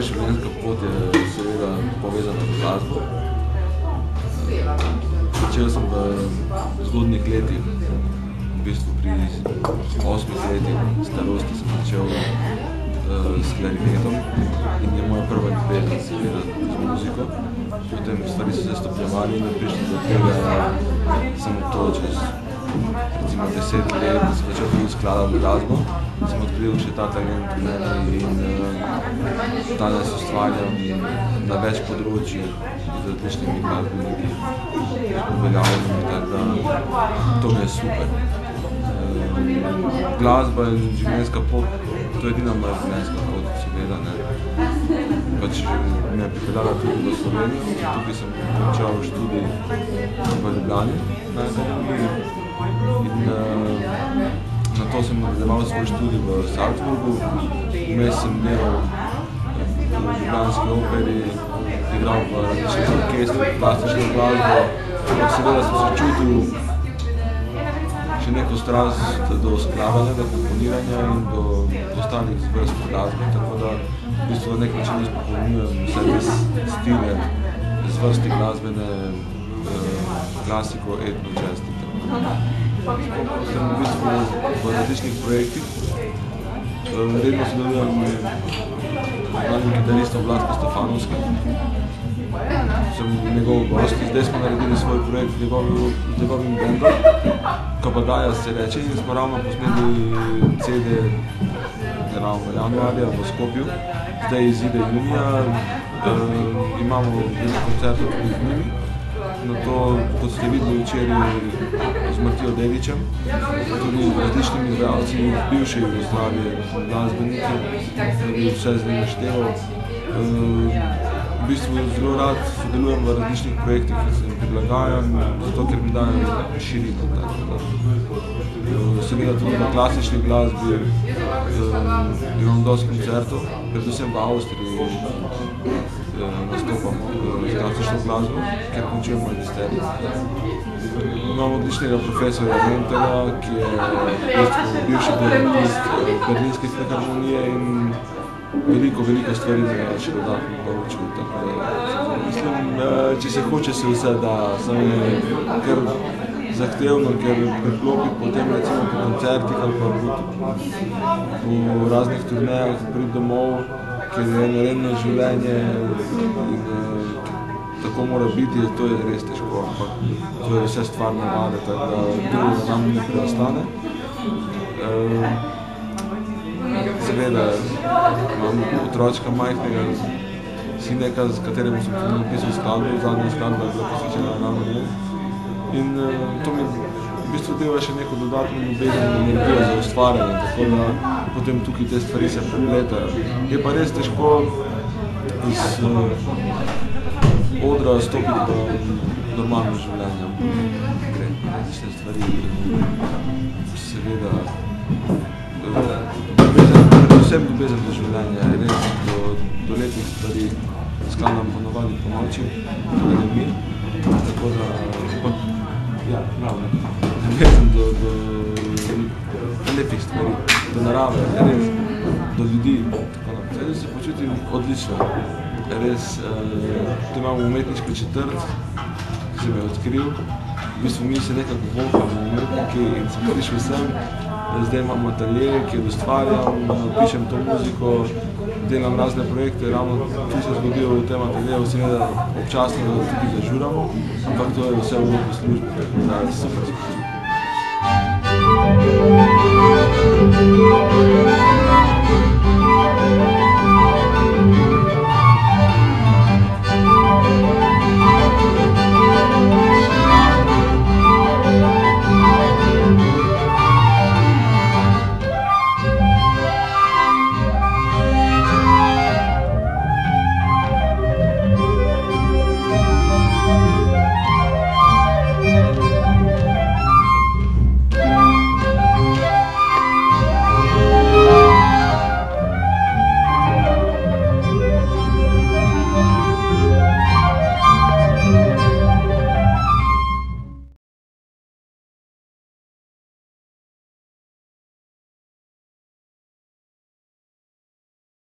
Moja življenjska pot je seveda povezana z glasbo. Začel sem v zgodnjih letih, v bistvu pri 8 letih starosti sem začel s klarinetom in je moja prva ljubezen seveda z muziko. Potem stvari so se stopnjevali in je prišlo do tega, da sem to čez recimo 10 let, da sem začel tudi skladati glasbo, sem odkril še ta talent v meni in danes ustvarjam na več področjih z različnimi glasbeniki uveljavljenimi, tako da to mi je super. Glasba in življenjska pot, to je edina moja življenjska pot, seveda, ne. Pač me je pripeljala tudi do Slovenije, tukaj sem končal študij v Ljubljani na akademiji in na to sem nadaljeval svoj študij v Salzburgu. Vmes sem delal v ljubljanski operi, igral v različnih orkestrih, plastično glasbo, ampak seveda sem se čutil še neko strast do skladanja, do komponiranja in do ostalih vrst glasbe, tako da v bistvu na nek način izpopolnjujem vse te stile z vrsti glasbene, klasiko, etno, jazz in tako. Sem v bistvu v različnih projektih. Redno sodelujem z mladim kitaristom Vlatko Stefanovskim. Sem njegov gost in zdaj smo naredili svoj projekt z njegovim bendom, Kabadaja se reče, in smo ravno posneli CD ravno januarja v Skopju. Zdaj izide junija, imamo veliko koncertov tudi z njimi. Na to, kot ste videli včeraj z Matijo Dedičem, tudi različnimi izvajalci bivše Jugoslavije, glasbeniki, da bi vse z njim našteval. V bistvu zelo rad sodelujem v različnih projektih, ki se jim prilagajam, zato ker mi dajem širino. Seveda tudi na klasični glasbi imam dosti koncertov, predvsem v Avstriji nastopamo s klasično glasbo, kjer končujem magisterij. Imam odličnega profesorja Mentorja, ki je bivši dirigent Berlinske filharmonije in veliko stvari me je še dodatno naučil. Mislim, če se hoče se vse da, samo je kar zahtevno, ker priklopiti potem recimo po koncertih ali pa po raznih turnejah priti domov, ker je neredno življenje in tako mora biti, to je res težko, ampak to je vse stvar navade, tako da drugo nam ne preostane. Seveda imam otročka majhnega sineka, s katerim sem tudi napisal skladbo, zadnja skladba je bila posvečena ravno njemu. In to mi v bistvu deva še neko dodatno ljubezen energijo za ustvarjanje, tako da potem tukaj te stvari se prepletajo. Je pa res težko iz odra stopiti do normalno življenja. Gre različne stvari, seveda predvsem ljubezen do življenja, res do lepih stvari skladam ponovadi po noči, tudi ne mir, tako da ljubezen do lepih stvari, do narave, res, do ljudi, tako naprej. Zdaj se počutim odlično, res, tu imamo umetniško četrt, ki sem jo odkril, v bistvu mi se nekako volkamo umetniki in sem prišel sem. Zdaj imam atelje, kjer ustvarjam, pišem to muziko, delam razne projekte, ravno tu se zgodijo v tem ateljeju, seveda občasno tudi zažuramo, ampak to je vse v okviru službe, da je super.